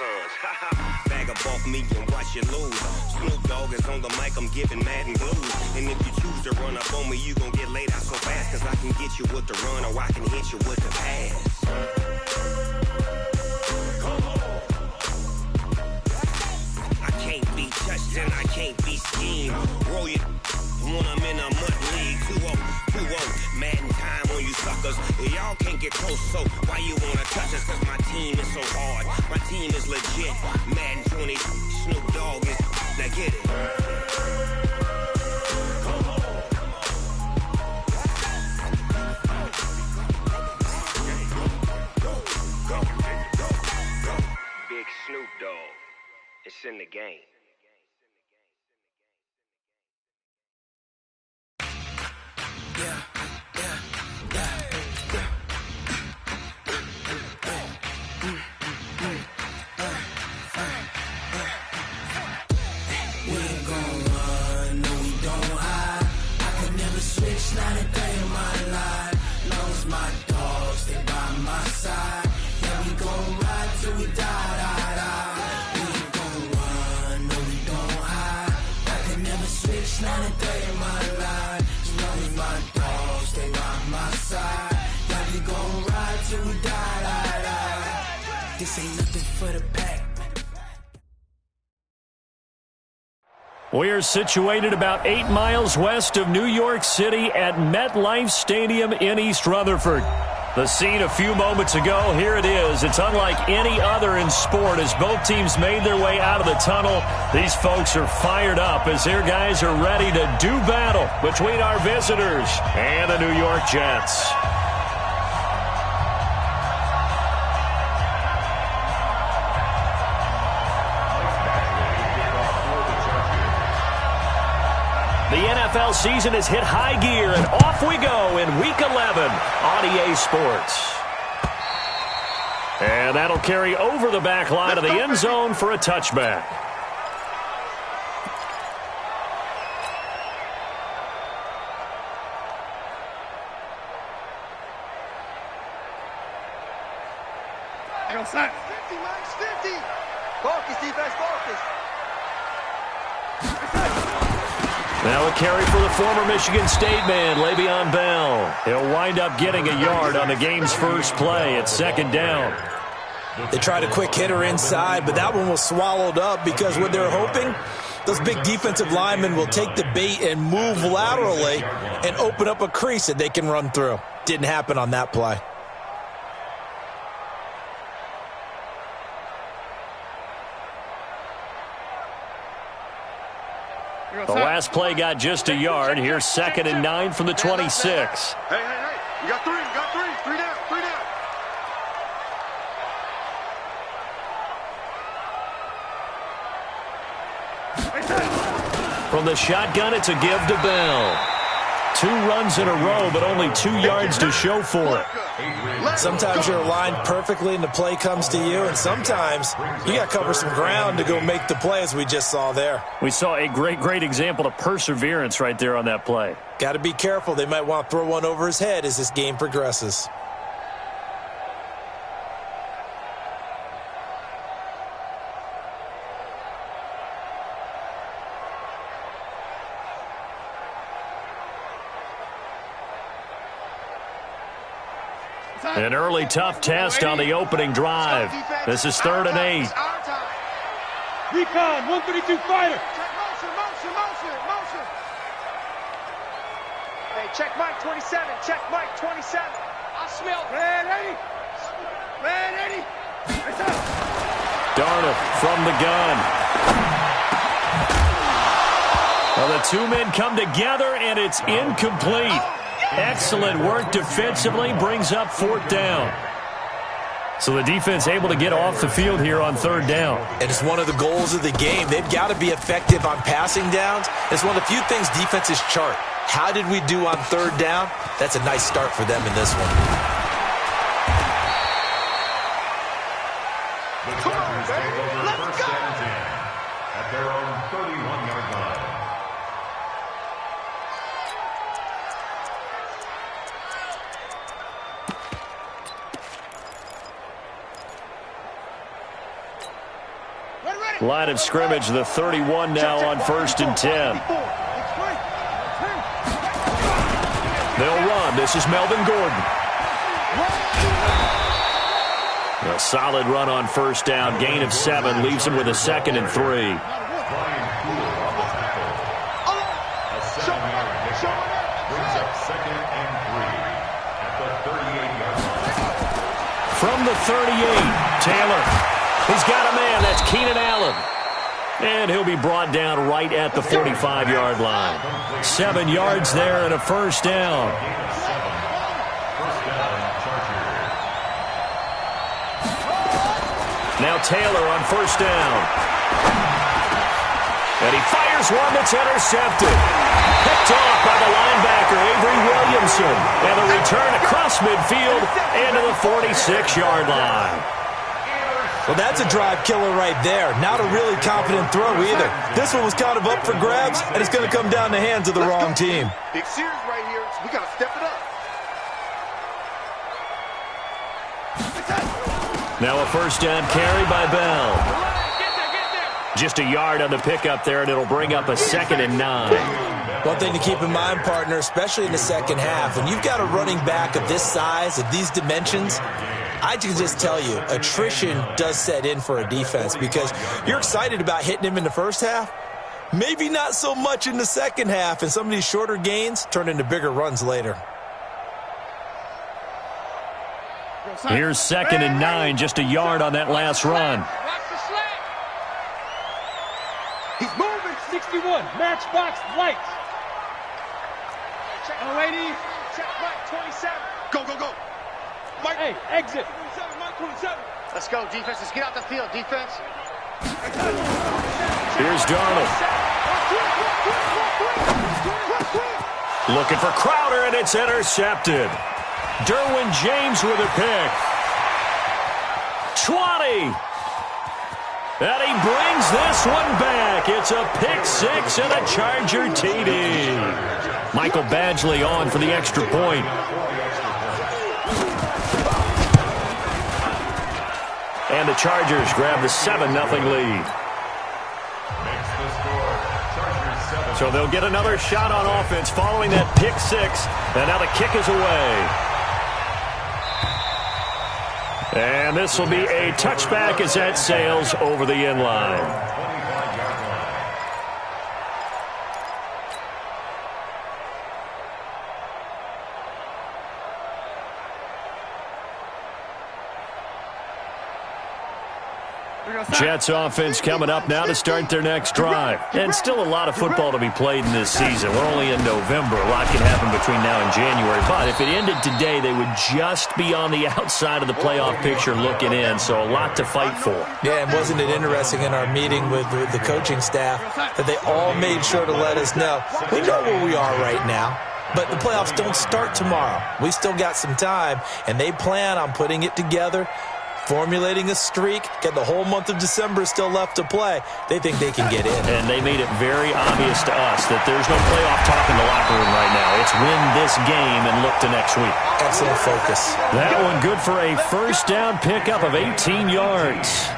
sons. Bag a bulk me and watch you lose. Snoop Dogg is on the mic, I'm giving Madden blues. And if you choose to run up on me, you gon' get laid out so fast. Cause I can get you with the run or I can hit you with the pass. I can't be touched and I can't be schemed. Roll you when I'm in a mud league. 2-0, Madden time on you suckers. Y'all can't get close, so why you wanna touch us? Cause my team is so hard. My team is legit. Madden 20, Snoop Dogg is. Now get it. Big Snoop Dogg. It's in the game. Not a day in my life. Long as my dogs stay by my side. Yeah, we gon' ride till we die, die, die. We ain't gon' run, no, we don't hide. I can never switch, not a day in my life. As long as my dogs stay by my side. Yeah, we gon' ride till we die, die, die. This ain't nothing for the pack. We are situated about 8 miles west of New York City at MetLife Stadium in East Rutherford. The scene a few moments ago, here it is. It's unlike any other in sport as both teams made their way out of the tunnel. These folks are fired up as their guys are ready to do battle between our visitors and the New York Jets. The NFL season has hit high gear, and off we go in Week 11 on EA Sports. And that'll carry over the back line of the end zone for a touchback. Outside. 50, Mike's 50. Focus, defense, focus. Now a carry for the former Michigan State man, Le'Veon Bell. He'll wind up getting a yard on the game's first play at second down. They tried a quick hitter inside, but that one was swallowed up because what they're hoping, those big defensive linemen will take the bait and move laterally and open up a crease that they can run through. Didn't happen on that play. The last play got just a yard. Here's 2nd and 9 from the 26. Hey. You got three. Three down. From the shotgun, it's a give to Bell. 2 runs in a row, but only 2 yards to show for it. Sometimes you're aligned perfectly and the play comes to you, and sometimes you got to cover some ground to go make the play, as we just saw there. We saw a great example of perseverance right there on that play. Got to be careful. They might want to throw one over his head as this game progresses. An early tough test on the opening drive. This is 3rd and 8. Recon, 132 fighter. Motion. Hey, check Mike 27. I smell. Ready. Darnold from the gun. Well, the 2 men come together, and it's incomplete. Excellent work defensively, brings up 4th down. So the defense able to get off the field here on 3rd down. And it's one of the goals of the game. They've got to be effective on passing downs. It's one of the few things defenses chart. How did we do on 3rd down? That's a nice start for them in this one. Come on, baby. Let's go. At their own 31-yard line. Line of scrimmage, the 31 now on 1st and 10. They'll run. This is Melvin Gordon. A solid run on 1st down. Gain of 7. Leaves him with a 2nd and 3. From the 38, Taylor. He's got a man. That's Keenan Allen. And he'll be brought down right at the 45-yard line. 7 yards there and a 1st down. Now Taylor on 1st down. And he fires one that's intercepted. Picked off by the linebacker, Avery Williamson. And a return across midfield and to the 46-yard line. Well, that's a drive killer right there. Not a really confident throw either. This one was kind of up for grabs, and it's going to come down the hands of the wrong team. Big series right here. We got to step it up. Now a 1st down carry by Bell. Just a yard on the pickup there, and it'll bring up a 2nd and 9. One thing to keep in mind, partner, especially in the second half, when you've got a running back of this size, of these dimensions, I can just tell you, attrition does set in for a defense because you're excited about hitting him in the first half. Maybe not so much in the second half, and some of these shorter gains turn into bigger runs later. Here's 2nd and 9, just a yard on that last run. He's moving. 61. Matchbox lights. Check 080. Check Mike 27. Go, go, go. Mike. Hey, exit. 27, Mike 27. Let's go, defense. Let's get out the field, defense. Here's Darnold. Looking for Crowder, and it's intercepted. Derwin James with a pick. 20. And he brings this one back. It's a pick 6 and a Charger TD. Michael Badgley on for the extra point. And the Chargers grab the 7-0 lead. So they'll get another shot on offense following that pick 6. And now the kick is away. And this will be a touchback as that sails over the end line. Jets offense coming up now to start their next drive. And still a lot of football to be played in this season. We're only in November. A lot can happen between now and January. But if it ended today, they would just be on the outside of the playoff picture looking in. So a lot to fight for. Yeah, and wasn't it interesting in our meeting with the coaching staff that they all made sure to let us know, we know where we are right now. But the playoffs don't start tomorrow. We still got some time, and they plan on putting it together, formulating a streak, get the whole month of December still left to play. They think they can get in. And they made it very obvious to us that there's no playoff talk in the locker room right now. It's win this game and look to next week. Excellent focus. That one good for a 1st down pickup of 18 yards.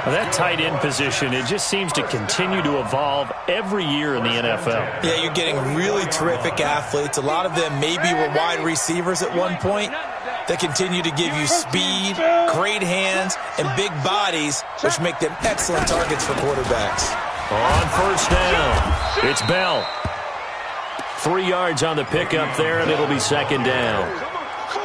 Well, that tight end position, it just seems to continue to evolve every year in the NFL. Yeah, you're getting really terrific athletes. A lot of them maybe were wide receivers at one point. They continue to give you speed, great hands, and big bodies, which make them excellent targets for quarterbacks. On 1st down, it's Bell. 3 yards on the pickup there, and it'll be 2nd down.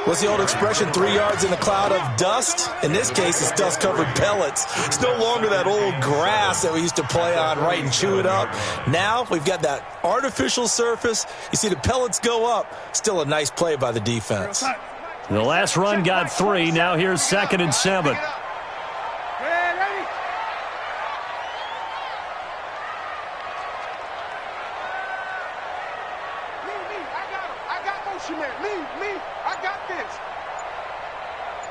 What's the old expression, 3 yards in a cloud of dust? In this case, it's dust-covered pellets. It's no longer that old grass that we used to play on, right, and chew it up. Now we've got that artificial surface. You see the pellets go up. Still a nice play by the defense. The last run got 3. Now here's 2nd and 7.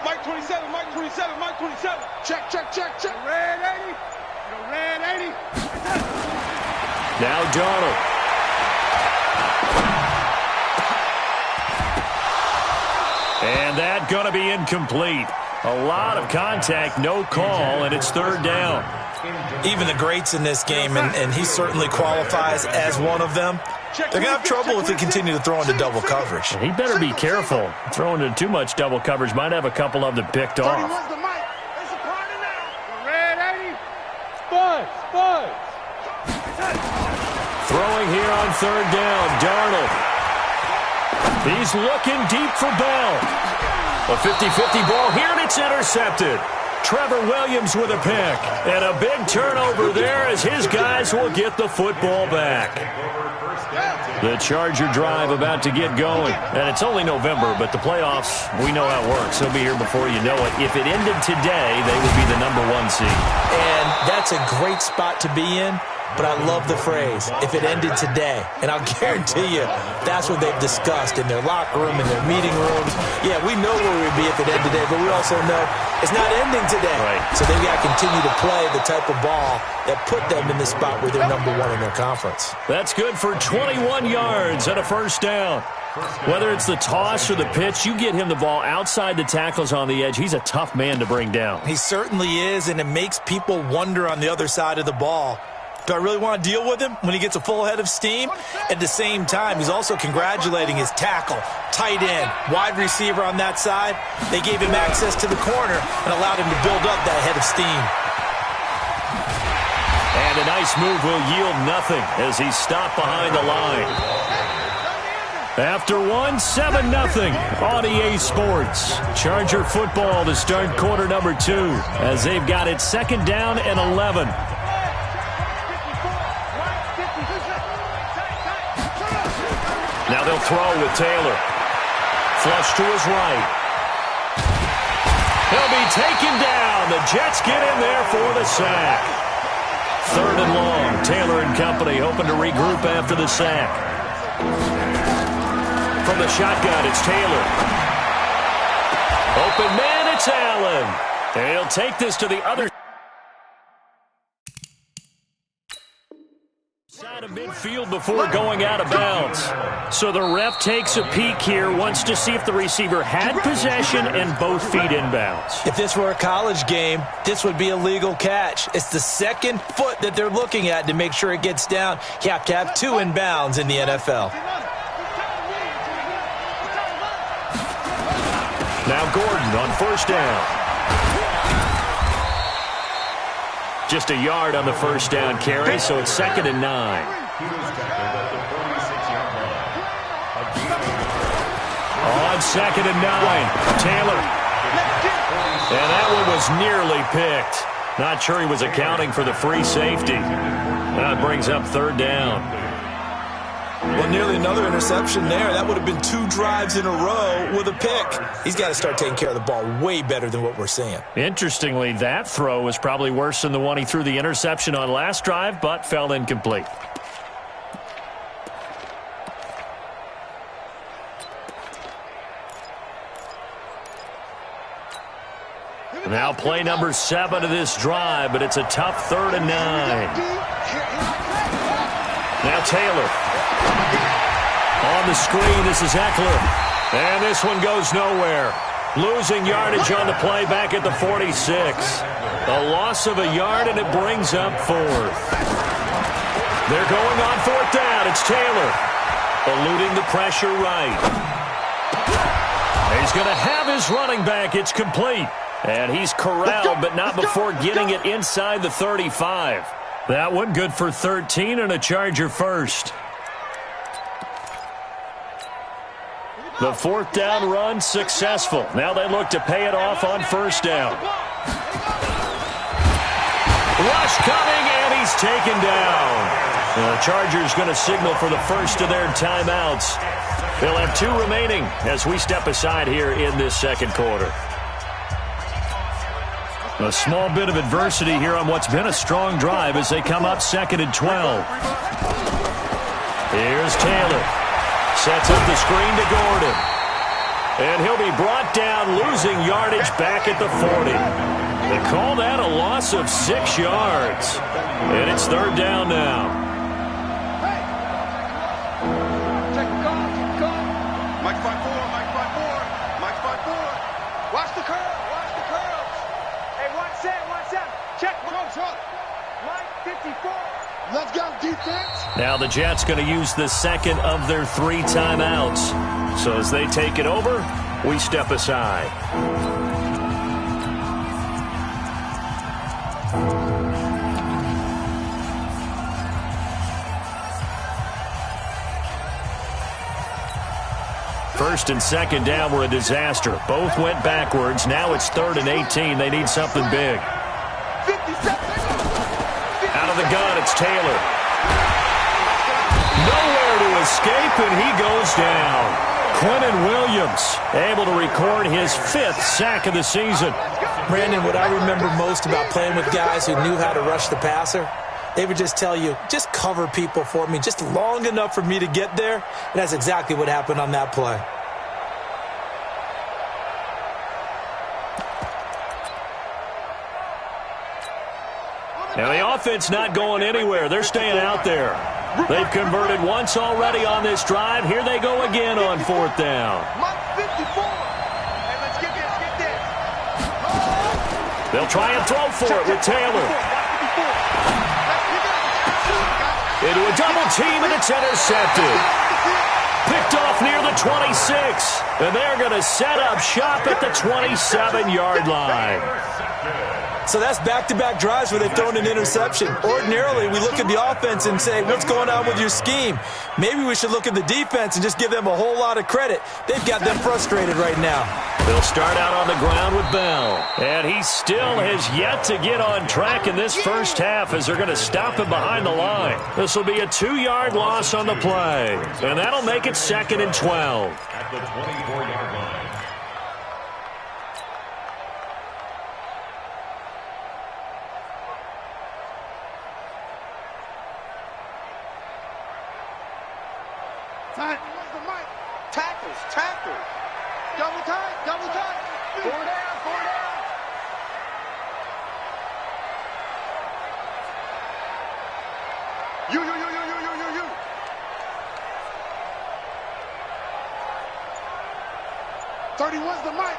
Mike 27, Mike 27, Mike 27. Check, check, check, check. Red 80. Red 80. Now Darnold. And that going to be incomplete. A lot of contact, no call, and it's 3rd down. even the greats in this game, and he certainly qualifies as one of them, they're going to have trouble if they continue to throw into double coverage. He better be careful. Throwing into too much double coverage might have a couple of them picked off. Throwing here on third down, Darnold. He's looking deep for Bell. A 50-50 ball here, and it's intercepted. Trevor Williams with a pick. And a big turnover there as his guys will get the football back. The Charger drive about to get going. And it's only November, but the playoffs, we know how it works. They'll be here before you know it. If it ended today, they would be the #1 seed. And that's a great spot to be in. But I love the phrase, if it ended today. And I'll guarantee you, that's what they've discussed in their locker room, in their meeting rooms. Yeah, we know where we'd be if it ended today, but we also know it's not ending today. Right. So they've got to continue to play the type of ball that put them in the spot where they're #1 in their conference. That's good for 21 yards and a first down. Whether it's the toss or the pitch, you get him the ball outside the tackles on the edge. He's a tough man to bring down. He certainly is, and it makes people wonder on the other side of the ball. Do I really want to deal with him when he gets a full head of steam? At the same time, he's also congratulating his tackle, tight end, wide receiver on that side. They gave him access to the corner and allowed him to build up that head of steam. And a nice move will yield nothing as he's stopped behind the line. After one, 7-0 on EA Sports. Charger football to start quarter number 2 as they've got it second down and 11. Now they'll throw with Taylor. Flush to his right. He'll be taken down. The Jets get in there for the sack. Third and long. Taylor and company hoping to regroup after the sack. From the shotgun, it's Taylor. Open man, it's Allen. And he'll take this to the other side of midfield before going out of bounds. So the ref takes a peek here, wants to see if the receiver had possession and both feet inbounds. If this were a college game, this would be a legal catch. It's the second foot that they're looking at to make sure it gets down. You have to have 2 inbounds in the NFL. Now Gordon on first down. Just a yard on the first down carry, so it's 2nd and 9. On 2nd and 9, Taylor. And that one was nearly picked. Not sure he was accounting for the free safety. That brings up 3rd down. Well, nearly another interception there. That would have been 2 drives in a row with a pick. He's got to start taking care of the ball way better than what we're seeing. Interestingly, that throw was probably worse than the one he threw the interception on last drive, but fell incomplete. Now play number 7 of this drive, but it's a tough 3rd and 9. Now Taylor. On the screen, this is Eckler. And this one goes nowhere. Losing yardage on the play back at the 46. A loss of a yard, and it brings up 4th. They're going on 4th down. It's Taylor. Eluding the pressure right. He's going to have his running back. It's complete. And he's corralled, but not before getting it inside the 35. That one good for 13 and a Charger first. The 4th down run successful. Now they look to pay it off on first down. Rush coming, and he's taken down. The Chargers going to signal for the first of their timeouts. They'll have 2 remaining as we step aside here in this second quarter. A small bit of adversity here on what's been a strong drive as they come up 2nd and 12. Here's Taylor. Sets up the screen to Gordon. And he'll be brought down, losing yardage back at the 40. They call that a loss of 6 yards. And it's 3rd down now. Check the call, check the call. Mike 5-4, Mike 5-4, Mike 5-4. Watch the curl, watch the curls. Hey, watch that, watch that. Check. Come on, Chuck. Now the Jets going to use the second of their 3 timeouts. So as they take it over, we step aside. First and second down were a disaster. Both went backwards. Now it's 3rd and 18. They need something big. Out of the gun, it's Taylor. Nowhere to escape, and he goes down. Quentin Williams able to record his 5th sack of the season. Brandon, what I remember most about playing with guys who knew how to rush the passer, they would just tell you, just cover people for me, just long enough for me to get there. And that's exactly what happened on that play. Now the offense not going anywhere. They're staying out there. They've converted once already on this drive. Here they go again on 4th down. They'll try and throw for it with Taylor. Into a double team, and it's intercepted. Picked off near the 26. And they're going to set up shop at the 27-yard line. So that's back-to-back drives where they've thrown an interception. Ordinarily, we look at the offense and say, what's going on with your scheme? Maybe we should look at the defense and just give them a whole lot of credit. They've got them frustrated right now. They'll start out on the ground with Bell. And he still has yet to get on track in this first half as they're going to stop him behind the line. This will be a 2-yard loss on the play. And that'll make it 2nd and 12. At the 24-yard line. Tackles. Double time. 4 down. You. 31's the mic.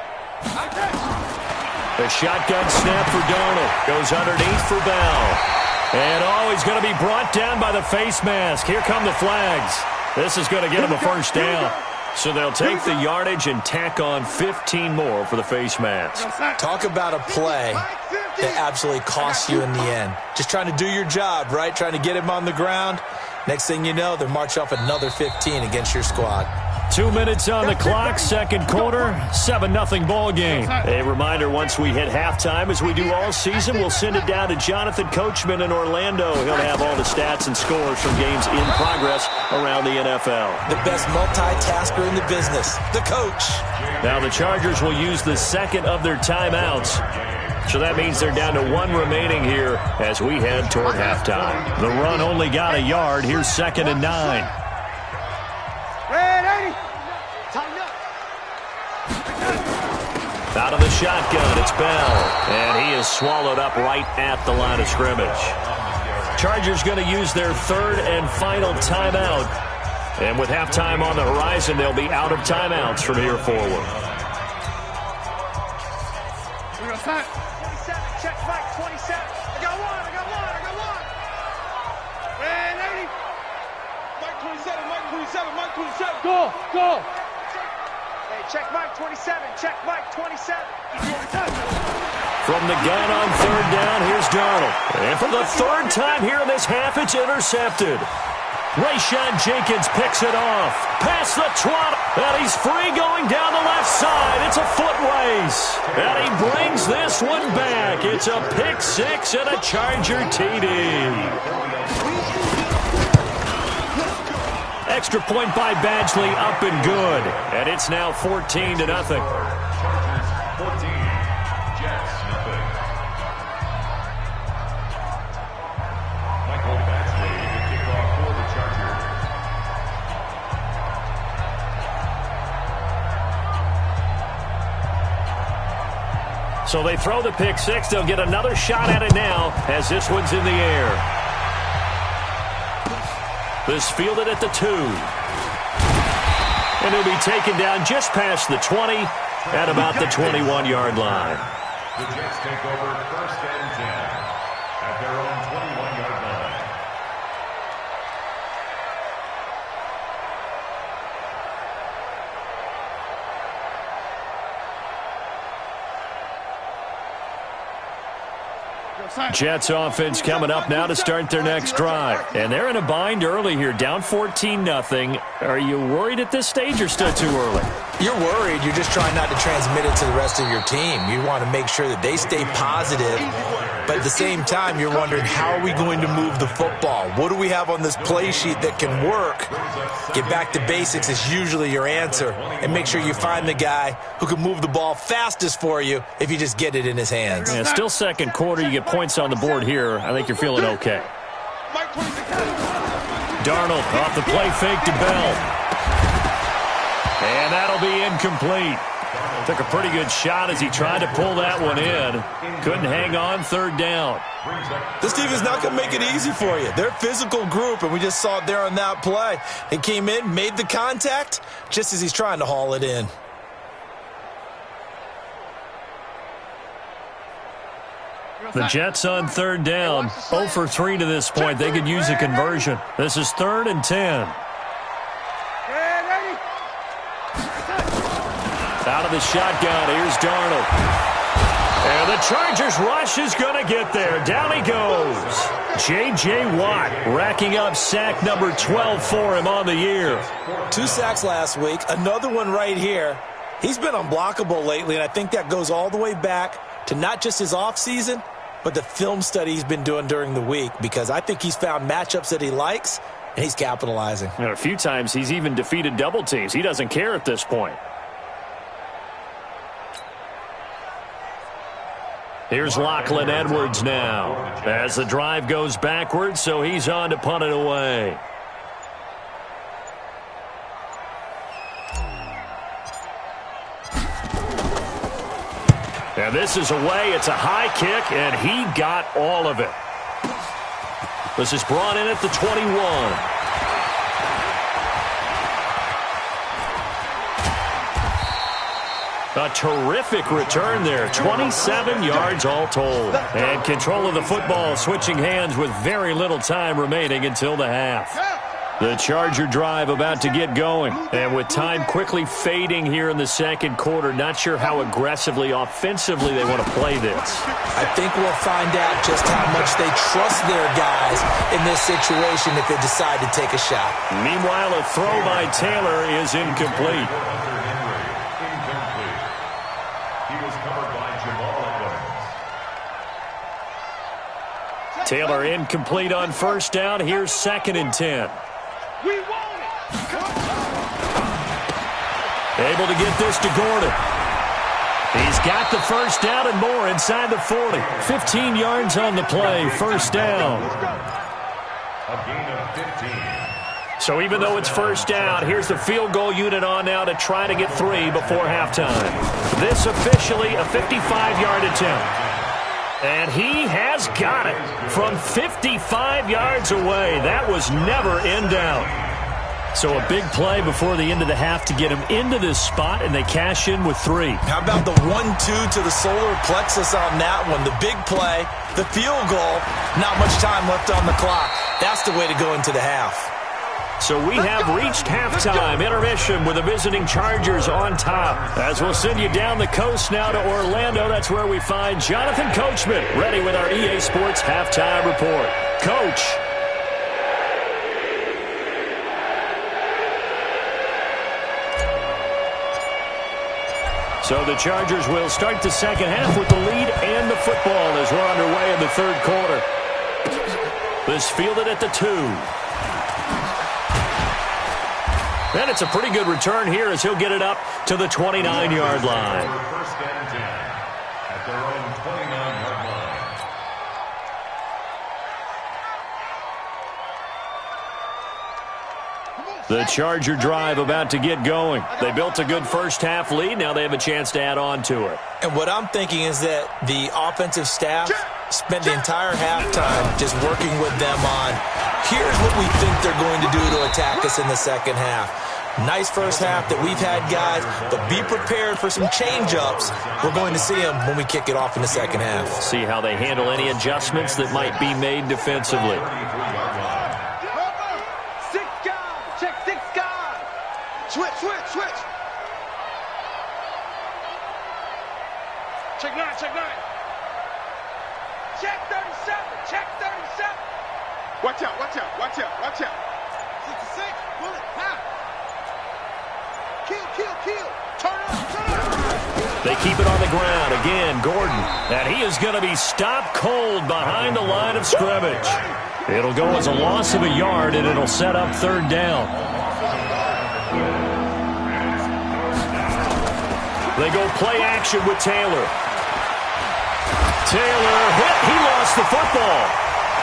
The shotgun snap for Donald. Goes underneath for Bell. And he's going to be brought down by the face mask. Here come the flags. This is going to get him a first down. So they'll take the yardage and tack on 15 more for the face mask. Talk about a play that absolutely costs you in the end. Just trying to do your job, right? Trying to get him on the ground. Next thing you know, they're march off another 15 against your squad. 2 minutes on the clock, second quarter, 7-0 ball game. A reminder, once we hit halftime, as we do all season, we'll send it down to Jonathan Coachman in Orlando. He'll have all the stats and scores from games in progress around the NFL. The best multitasker in the business, the coach. Now the Chargers will use the second of their timeouts. So that means they're down to 1 remaining here as we head toward halftime. The run only got a yard. Here's 2nd and 9. Out of the shotgun, it's Bell. And he is swallowed up right at the line of scrimmage. Chargers going to use their 3rd and final timeout. And with halftime on the horizon, they'll be out of timeouts from here forward. 27, check back, 27. I got one. And 80. Mike 27. Go. Hey, check Mike 27. From the gun on 3rd down, here's Donald. And for the 3rd time here in this half, it's intercepted. Rayshon Jenkins picks it off. Past the 20. And he's free going down the left side. It's a foot race. And he brings this one back. It's a pick 6 and a Charger TD. Extra point by Badgley, up and good. And it's now 14-0. Chargers 14, Jets nothing. Michael Badgley, the kickoff for the Chargers. So they throw the pick 6. They'll get another shot at it now as this one's in the air. This fielded at the 2. And he'll be taken down just past the 20 at about the 21-yard line. The Jets take over 1st and 10 at their own 21-yard line. Jets offense coming up now to start their next drive. And they're in a bind early here, down 14-0. Are you worried at this stage or still too early? You're worried. You're just trying not to transmit it to the rest of your team. You want to make sure that they stay positive. But at the same time, you're wondering, how are we going to move the football? What do we have on this play sheet that can work? Get back to basics is usually your answer. And make sure you find the guy who can move the ball fastest for you if you just get it in his hands. Yeah, still second quarter. You get points on the board here. I think you're feeling okay. Darnold off the play fake to Bell. And that'll be incomplete. Took a pretty good shot as he tried to pull that one in. Couldn't hang on, third down. This team is not going to make it easy for you. They're a physical group, and we just saw it there on that play. He came in, made the contact, just as he's trying to haul it in. The Jets on third down. 0 for 3 to this point. They could use a conversion. This is 3rd and 10. Out of the shotgun, here's Darnold. And the Chargers rush is going to get there. Down he goes. J.J. Watt racking up sack number 12 for him on the year. 2 sacks last week, another one right here. He's been unblockable lately, and I think that goes all the way back to not just his offseason, but the film study he's been doing during the week, because I think he's found matchups that he likes, and he's capitalizing. And a few times he's even defeated double teams. He doesn't care at this point. Here's Lachlan Edwards now as the drive goes backwards, so he's on to punt it away. And this is away. It's a high kick, and he got all of it. This is brought in at the 21. A terrific return there. 27 yards all told. And control of the football switching hands with very little time remaining until the half. The Charger drive about to get going. And with time quickly fading here in the second quarter, not sure how aggressively, offensively they want to play this. I think we'll find out just how much they trust their guys in this situation if they decide to take a shot. Meanwhile, a throw by Taylor is incomplete. Taylor incomplete on first down. Here's 2nd and 10. We want it. Able to get this to Gordon. He's got the first down and more inside the 40. 15 yards on the play. First down. A gain of 15. So even though it's first down, here's the field goal unit on now to try to get 3 before halftime. This officially a 55-yard attempt. And he has got it from 55 yards away. That was never in doubt. So a big play before the end of the half to get him into this spot, and they cash in with 3. How about the 1-2 to the solar plexus on that one? The big play, the field goal, not much time left on the clock. That's the way to go into the half. So we have reached halftime. Intermission with the visiting Chargers on top. As we'll send you down the coast now to Orlando. That's where we find Jonathan Coachman ready with our EA Sports Halftime Report. Coach. So the Chargers will start the second half with the lead and the football as we're underway in the third quarter. This fielded at the 2. And it's a pretty good return here as he'll get it up to the 29-yard line. First and 10 at their own 29-yard line. The Charger drive about to get going. They built a good first half lead. Now they have a chance to add on to it. And what I'm thinking is that the offensive staff spent the entire halftime just working with them on, here's what we think they're going to do to attack us in the second half. Nice first half that we've had, guys, but be prepared for some change-ups. We're going to see them when we kick it off in the second half. See how they handle any adjustments that might be made defensively. Switch. Check 9. Check 37. Check 37. Watch out, watch out, watch out, watch out. 66, bullet, pow. Kill, kill, kill. Turn up, turn up. They keep it on the ground. Again, Gordon. And he is going to be stopped cold behind the line of scrimmage. It'll go as a loss of a yard, and it'll set up third down. They go play action with Taylor. Taylor hit. He lost the football.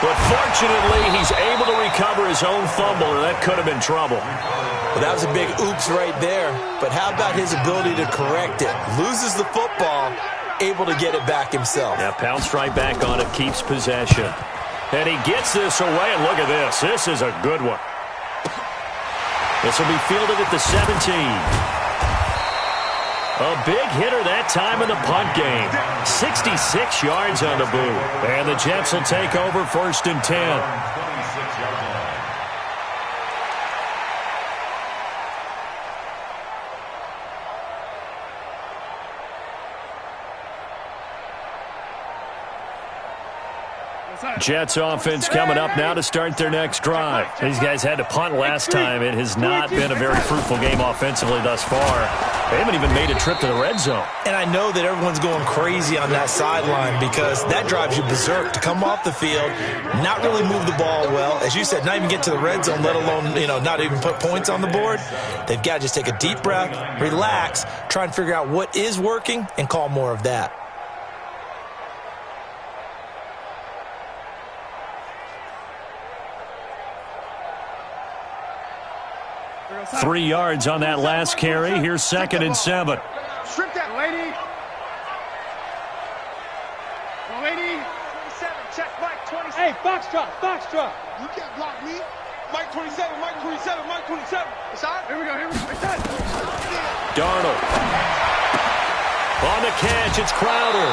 But fortunately, he's able to recover his own fumble, and that could have been trouble. Well, that was a big oops right there. But how about his ability to correct it? Loses the football, able to get it back himself. Yeah, pounced right back on it, keeps possession. And he gets this away, and look at this. This is a good one. This will be fielded at the 17. A big hitter that time in the punt game. 66 yards on the boot. And the Jets will take over 1st and 10. 26-yard line. Jets offense coming up now to start their next drive. These guys had to punt last time. It has not been a very fruitful game offensively thus far. They haven't even made a trip to the red zone. And I know that everyone's going crazy on that sideline because that drives you berserk to come off the field, not really move the ball well. As you said, not even get to the red zone, let alone, not even put points on the board. They've got to just take a deep breath, relax, try and figure out what is working, and call more of that. 3 yards on that last carry. Here's 2nd and 7. Strip that, lady. Lady. 27, check Mike 27. Hey, box drop, box drop. You can't block me. Mike 27, Mike 27, Mike 27. It's on. Here we go, here we go. It's done. Darnold. On the catch, it's Crowder.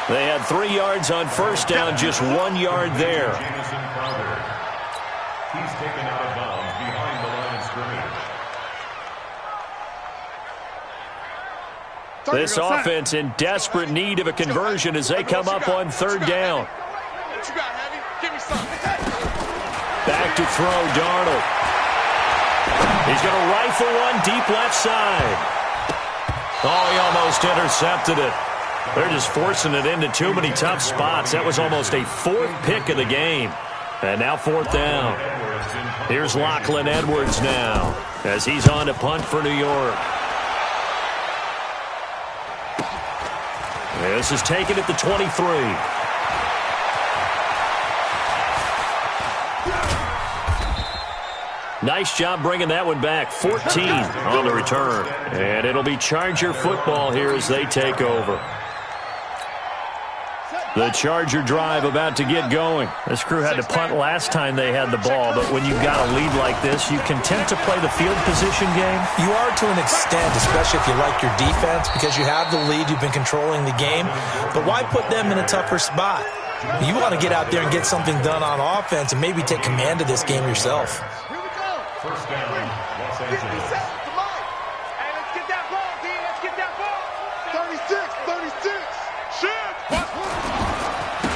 They had 3 yards on first down, just 1 yard there. He's taken out of bounds behind the line of scrimmage. This offense in desperate need of a conversion as they come up on 3rd down. What you got, Heavy? Give me some. Back to throw, Darnold. He's going to rifle one deep left side. Oh, he almost intercepted it. They're just forcing it into too many tough spots. That was almost a 4th pick of the game. And now 4th down. Here's Lachlan Edwards now as he's on to punt for New York. This is taken at the 23. Nice job bringing that one back. 14 on the return. And it'll be Charger football here as they take over. The Charger drive about to get going. This crew had to punt last time they had the ball, but when you've got a lead like this, you content to play the field position game? You are to an extent, especially if you like your defense, because you have the lead, you've been controlling the game. But why put them in a tougher spot? You want to get out there and get something done on offense and maybe take command of this game yourself. Here we go. 1st down, Los Angeles. Hey, let's get that ball, D. Let's get that ball. 36, 36. Shit.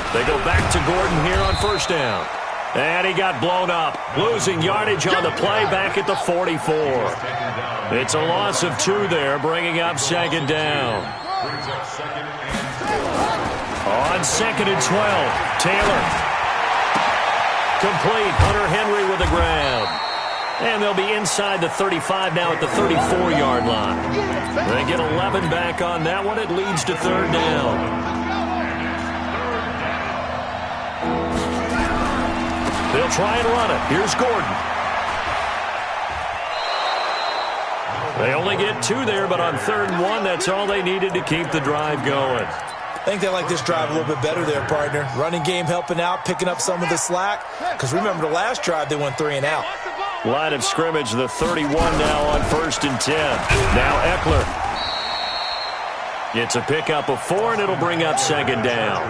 They go back to Gordon here on 1st down. And he got blown up. Losing yardage on the play back at the 44. It's a loss of 2 there, bringing up 2nd down. On 2nd and 12, Taylor. Complete. Hunter Henry with the grab. And they'll be inside the 35 now at the 34-yard line. They get 11 back on that one. It leads to 3rd down. They'll try and run it. Here's Gordon. They only get 2 there, but on 3rd and 1, that's all they needed to keep the drive going. I think they like this drive a little bit better there, partner. Running game helping out, picking up some of the slack. Because remember the last drive, they went 3 and out. Line of scrimmage, the 31 now on 1st and 10. Now Eckler. It's a pickup of 4, and it'll bring up 2nd down.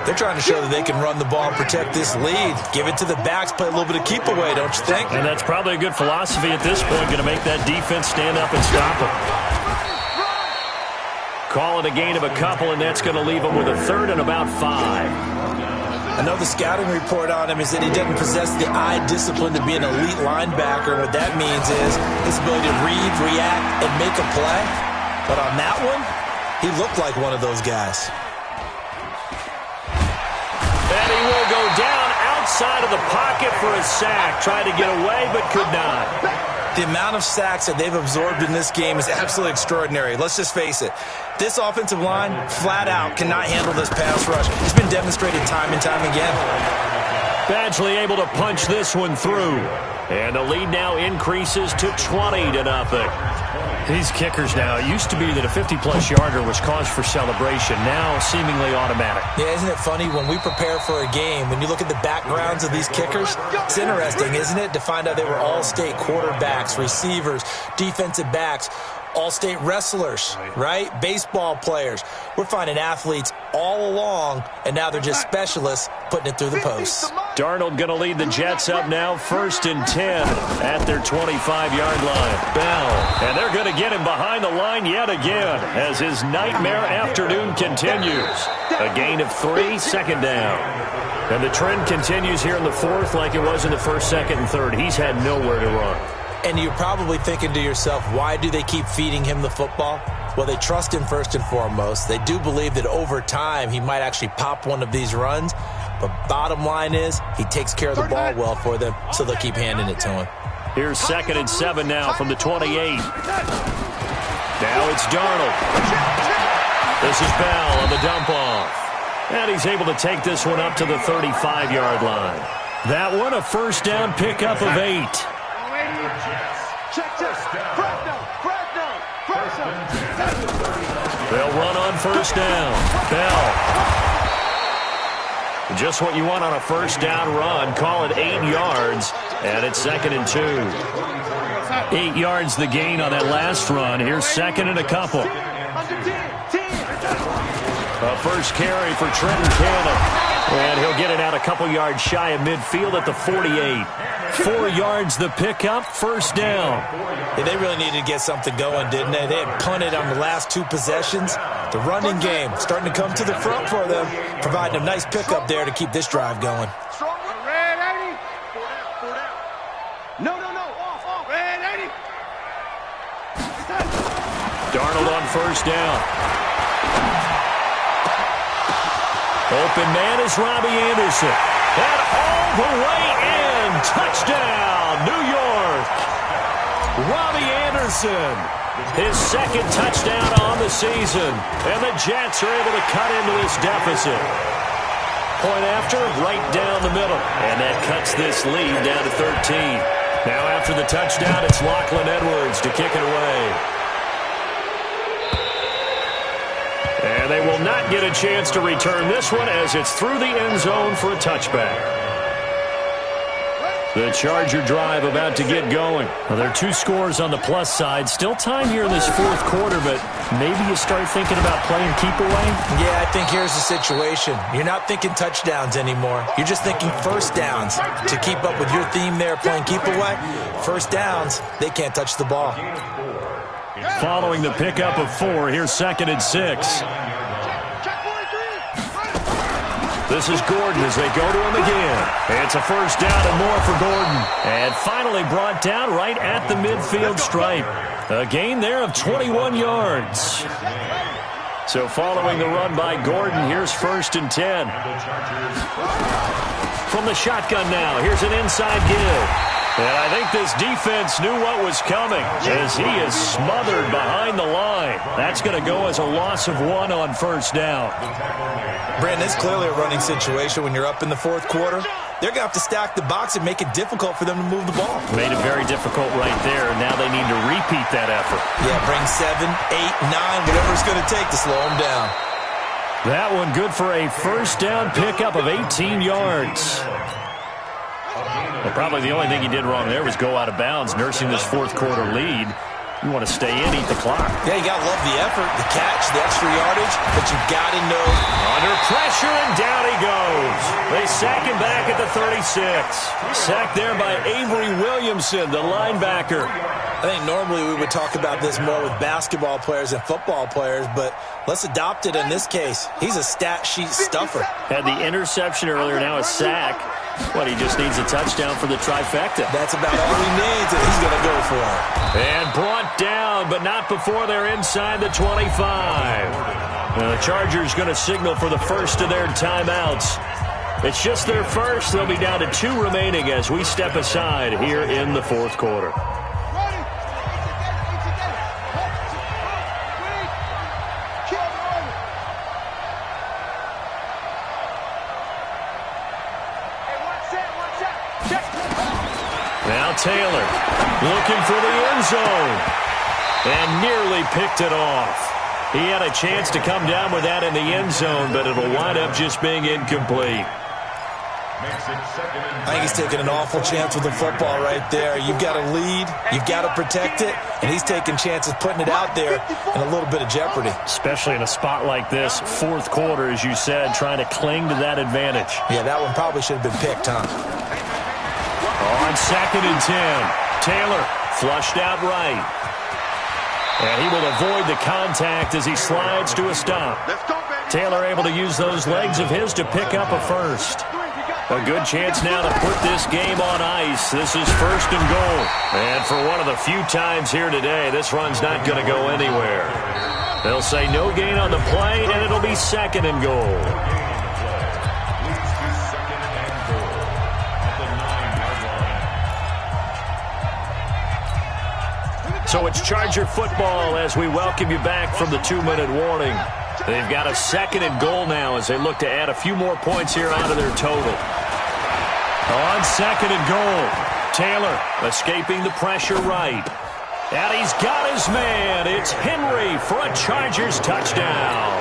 They're trying to show that they can run the ball and protect this lead. Give it to the backs, play a little bit of keep away, don't you think? And that's probably a good philosophy at this point, going to make that defense stand up and stop them. Call it a gain of a couple, and that's going to leave him with a third and about 5. I know the scouting report on him is that he doesn't possess the eye discipline to be an elite linebacker. What that means is his ability to read, react, and make a play. But on that one, he looked like one of those guys. And he will go down outside of the pocket for a sack. Tried to get away, but could not. The amount of sacks that they've absorbed in this game is absolutely extraordinary. Let's just face it. This offensive line, flat out, cannot handle this pass rush. It's been demonstrated time and time again. Badgley able to punch this one through. And the lead now increases to 20-0. These kickers now, it used to be that a 50-plus yarder was cause for celebration. Now seemingly automatic. Yeah, isn't it funny? When we prepare for a game, when you look at the backgrounds of these kickers, it's interesting, isn't it, to find out they were all-state quarterbacks, receivers, defensive backs, all-state wrestlers, right? Baseball players. We're finding athletes all along, and now they're just specialists putting it through the posts. Darnold going to lead the Jets up now, 1st and 10 at their 25-yard line. Bell, and they're going to get him behind the line yet again as his nightmare afternoon continues. A gain of 3, 2nd down. And the trend continues here in the 4th like it was in the 1st, 2nd, and 3rd. He's had nowhere to run. And you're probably thinking to yourself, why do they keep feeding him the football? Well, they trust him first and foremost. They do believe that over time he might actually pop one of these runs. But bottom line is he takes care of the ball well for them, so they'll keep handing it to him. Here's 2nd and 7 now from the 28. Now it's Darnold. This is Bell on the dump off. And he's able to take this one up to the 35-yard line. That one a 1st down pickup of 8. They'll run on 1st down. Bell. Just what you want on a 1st down run. Call it 8 yards, and it's 2nd and 2. 8 yards the gain on that last run. Here's 2nd and a couple. A first carry for Trenton Cannon. And he'll get it out a couple yards shy of midfield at the 48. 4 yards the pickup, 1st down. Yeah, they really needed to get something going, didn't they? They had punted on the last 2 possessions. The running game starting to come to the front for them, providing a nice pickup there to keep this drive going. Darnold on 1st down. Open man is Robbie Anderson. And all the way in. Touchdown, New York. Robbie Anderson. His 2nd touchdown on the season. And the Jets are able to cut into this deficit. Point after, right down the middle. And that cuts this lead down to 13. Now after the touchdown, it's Lachlan Edwards to kick it away. And they will not get a chance to return this one as it's through the end zone for a touchback. The Charger drive about to get going. Well, there are 2 scores on the plus side. Still time here in this 4th quarter, but maybe you start thinking about playing keep away? Yeah, I think here's the situation. You're not thinking touchdowns anymore. You're just thinking 1st downs. To keep up with your theme there, playing keep away, 1st downs, they can't touch the ball. Following the pickup of 4, here's 2nd and 6. This is Gordon as they go to him again. It's a 1st down and more for Gordon. And finally brought down right at the midfield stripe. A gain there of 21 yards. So following the run by Gordon, here's 1st and 10. From the shotgun now, here's an inside give. And I think this defense knew what was coming as he is smothered behind the line. That's going to go as a loss of 1 on 1st down. Brandon, it's clearly a running situation when you're up in the 4th quarter. They're going to have to stack the box and make it difficult for them to move the ball. Made it very difficult right there, and now they need to repeat that effort. Yeah, bring 7, 8, 9, whatever it's going to take to slow them down. That one good for a 1st down pickup of 18 yards. Well, probably the only thing he did wrong there was go out of bounds, nursing this 4th quarter lead. You want to stay in, eat the clock. Yeah, you got to love the effort, the catch, the extra yardage, but you got to know. Under pressure, and down he goes. They sack him back at the 36. Sacked there by Avery Williamson, the linebacker. I think normally we would talk about this more with basketball players and football players, but let's adopt it in this case. He's a stat sheet stuffer. Had the interception earlier, now a sack. What, he just needs a touchdown for the trifecta. That's about all he needs, and he's going to go for it. And brought down, but not before they're inside the 25. Now the Chargers going to signal for the first of their timeouts. It's just their first. They'll be down to 2 remaining as we step aside here in the fourth quarter. Now Taylor looking for the end zone and nearly picked it off. He had a chance to come down with that in the end zone, but it'll wind up just being incomplete. I think he's taking an awful chance with the football right there. You've got to lead, you've got to protect it, and he's taking chances putting it out there in a little bit of jeopardy. Especially in a spot like this, fourth quarter, as you said, trying to cling to that advantage. Yeah, that one probably should have been picked, huh? On 2nd and 10, Taylor flushed out right. And he will avoid the contact as he slides to a stop. Taylor able to use those legs of his to pick up a first. A good chance now to put this game on ice. This is 1st and goal. And for one of the few times here today, this run's not going to go anywhere. They'll say no gain on the play, and it'll be 2nd and goal. So it's Charger football as we welcome you back from the 2-minute warning. They've got a 2nd and goal now as they look to add a few more points here onto their total. On 2nd and goal, Taylor escaping the pressure right. And he's got his man. It's Henry for a Chargers touchdown.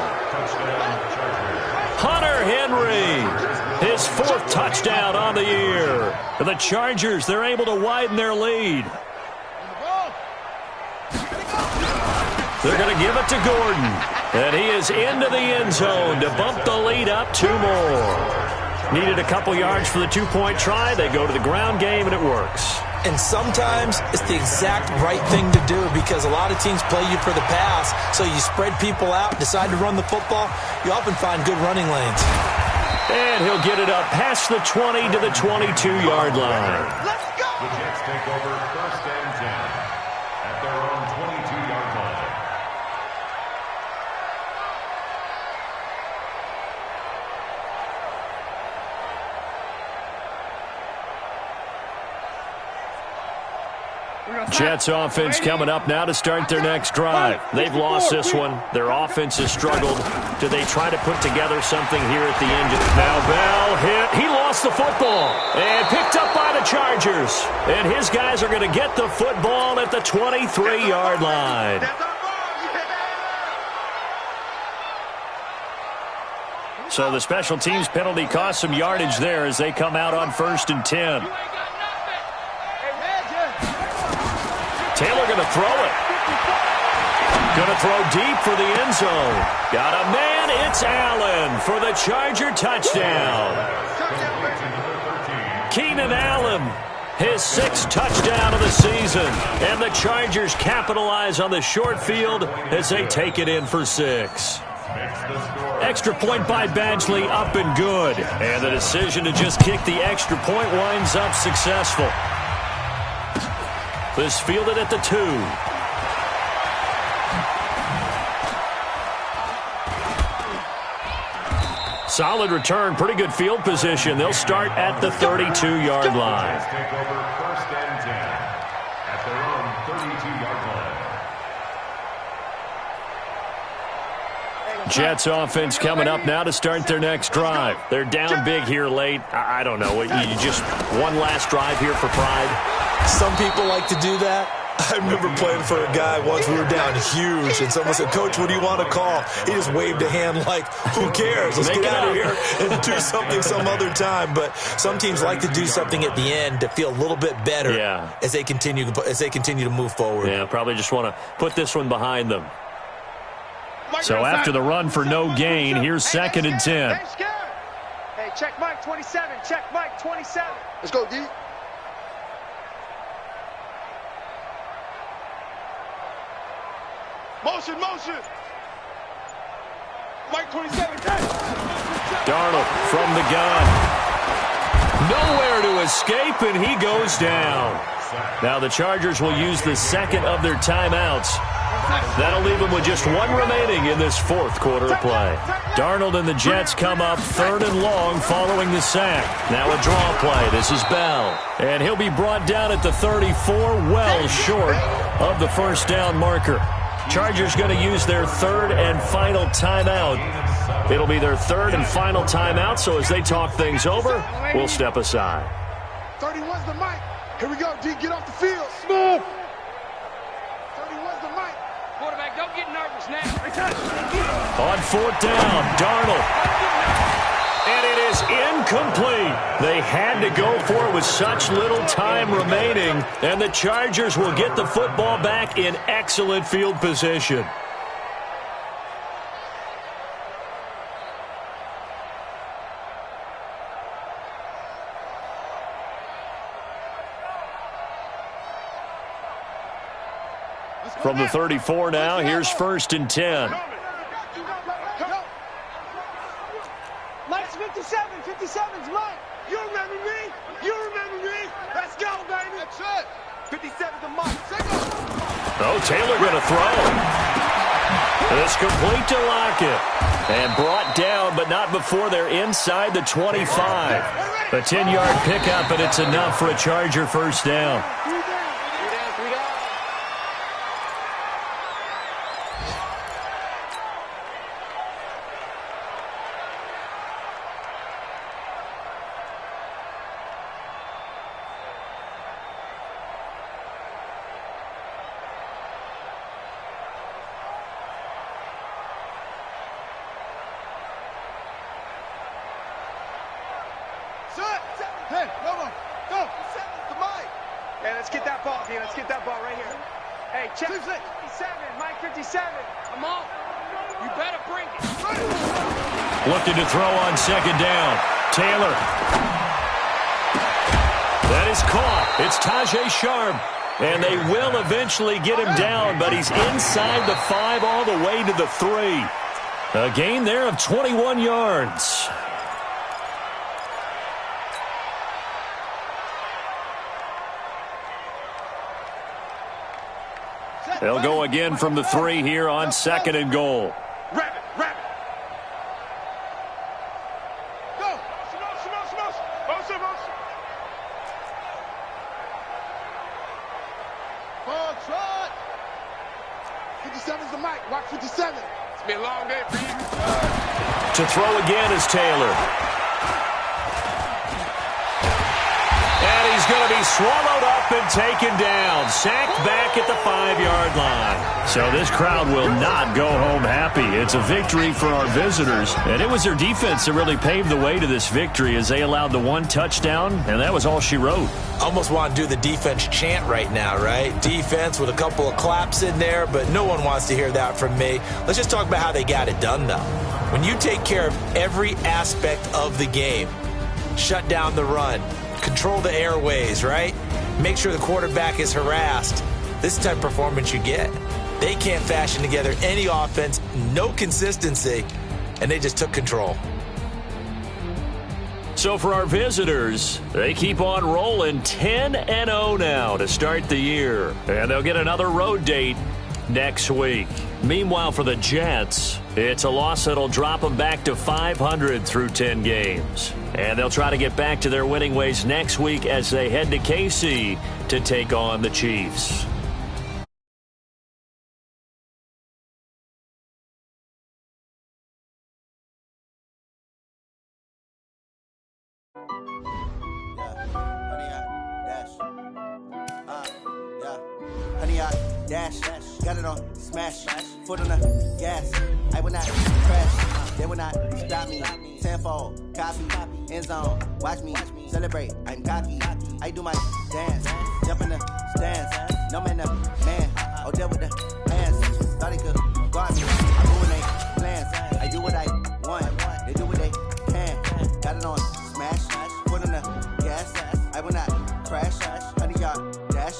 Hunter Henry, his 4th touchdown on the year. The Chargers, they're able to widen their lead. They're going to give it to Gordon. And he is into the end zone to bump the lead up 2 more. Needed a couple yards for the 2-point try. They go to the ground game, and it works. And sometimes it's the exact right thing to do because a lot of teams play you for the pass. So you spread people out, decide to run the football. You often find good running lanes. And he'll get it up past the 20 to the 22-yard line. Let's go! The Jets take over 1st and 10 at their own 22-yard line. Jets offense coming up now to start their next drive. They've lost this one. Their offense has struggled. Do they try to put together something here at the end? Now Bell hit. He lost the football and picked up by the Chargers. And his guys are going to get the football at the 23-yard line. So the special teams penalty cost some yardage there as they come out on 1st and 10. Taylor going to throw it. Going to throw deep for the end zone. Got a man. It's Allen for the Charger touchdown. Keenan Allen, his 6th touchdown of the season. And the Chargers capitalize on the short field as they take it in for 6. Extra point by Badgley up and good. And the decision to just kick the extra point winds up successful. This fielded at the 2. Solid return, pretty good field position. They'll start at the 32-yard line. Take over 1st and 10 at their own 32-yard line. Jets offense coming up now to start their next drive. They're down big here late. I don't know. You just one last drive here for pride. Some people like to do that. I remember playing for a guy once. We were down huge, and someone said, "Coach, what do you want to call?" He just waved a hand like, "Who cares? Let's get out of here and do something some other time." But some teams like to do something at the end to feel a little bit better as they continue to move forward. Yeah, probably just want to put this one behind them. So after the run for no gain, here's 2nd and 10. Hey, check Mike 27. Check Mike 27. Let's go, D. Motion, motion. Mike 27. Darnold from the gun. Nowhere to escape, and he goes down. Now the Chargers will use the 2nd of their timeouts. That'll leave them with just 1 remaining in this 4th quarter of play. Darnold and the Jets come up 3rd and long following the sack. Now a draw play. This is Bell. And he'll be brought down at the 34, well short of the first down marker. Chargers going to use their 3rd and final timeout. It'll be their 3rd and final timeout, so as they talk things over, we'll step aside. 31's the mic. Here we go, D. Get off the field. Smooth. 31's the mic. Quarterback, don't get nervous now. On 4th down, Darnold. And it is incomplete. They had to go for it with such little time remaining, and the Chargers will get the football back in excellent field position. From the 34 now, here's 1st and 10. Mike's 57. 57's Mike. You remember me? You remember me? Let's go, baby. That's it. 57's the mic. Oh, Taylor going to throw. It's complete to Lockett. And brought down, but not before they're inside the 25. A 10-yard pickup, and it's enough for a Charger first down. Hey, come on. Go. The mic. Hey, let's get that ball, D. Let's get that ball right here. Hey, check 57. Mike 57. Come on. You better bring it. Looking to throw on 2nd down. Taylor. That is caught. It's Tajay Sharp. And they will eventually get him down, but he's inside the 5 all the way to the 3. A gain there of 21 yards. They'll go again from the 3 here on 2nd and goal. Rabbit. Go. Motion. Ball trot. 57's the mic. Watch 57. It's been a long day for you. To throw again is Taylor. And he's going to be swallowed up and taken down. Sacked back at the 5-yard line. So this crowd will not go home happy. It's a victory for our visitors. And it was their defense that really paved the way to this victory as they allowed the 1 touchdown, and that was all she wrote. Almost want to do the defense chant right now, right? Defense with a couple of claps in there, but no one wants to hear that from me. Let's just talk about how they got it done, though. When you take care of every aspect of the game, shut down the run, control the airways, right? Make sure the quarterback is harassed. This is the type of performance you get. They can't fashion together any offense, no consistency, and they just took control. So for our visitors, they keep on rolling 10-0 now to start the year. And they'll get another road date next week. Meanwhile, for the Jets, it's a loss that'll drop them back to 500 through 10 games. And they'll try to get back to their winning ways next week as they head to KC to take on the Chiefs. 100 yard dash. Got it on smash. Foot on the gas. I will not crash. They will not stop me. Tenfold, copy, end zone. Watch me celebrate. I'm cocky. I do my dance. Jump in the stands. No man up, man. Oh, there with the hands. Thought he could guard me. I ruin they plans. I do what I want. They do what they can. Got it on smash. Foot on the gas. I will not crash. 100 yard dash.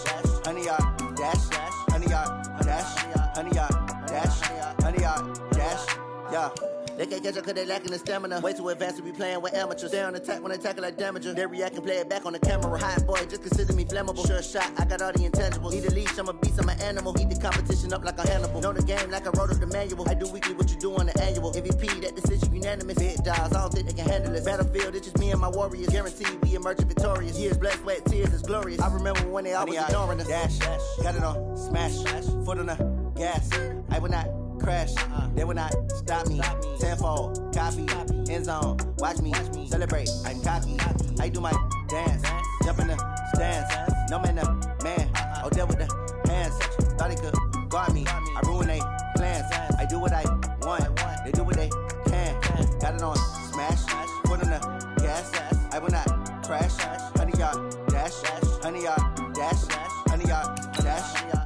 100 yard dash. 100 yard dash. 100 yard dash. 100 yard dash. Yeah. They can't catch up cause they lacking the stamina. Way too advanced to be playing with amateurs. Stay on attack when they tackle like damager. They react and play it back on the camera. Hot boy, just consider me flammable. Sure shot, I got all the intangibles. Need a leash, I'm a beast, I'm an animal. Heat the competition up like a Hannibal. Know the game like I wrote up the manual. I do weekly what you do on the annual. MVP, that decision unanimous. Big dogs, I don't think they can handle it. Battlefield, it's just me and my warriors. Guaranteed we emerging victorious. Years, blood, sweat, tears, it's glorious. I remember when they always ignoring us. Dash, got it on smash. Foot on the gas. I will not crash. They will not stop me. Tenfold, copy, end zone. Watch me celebrate. I'm cocky. I do my dance. Jump in the stands. No man up, man. Oh, there with the hands. Thought he could guard me. I ruin they plans. I do what I want. They do what they can. Got it on smash. Foot on the gas. I will not crash. 100 yard dash. 100 yard dash. 100 yard dash.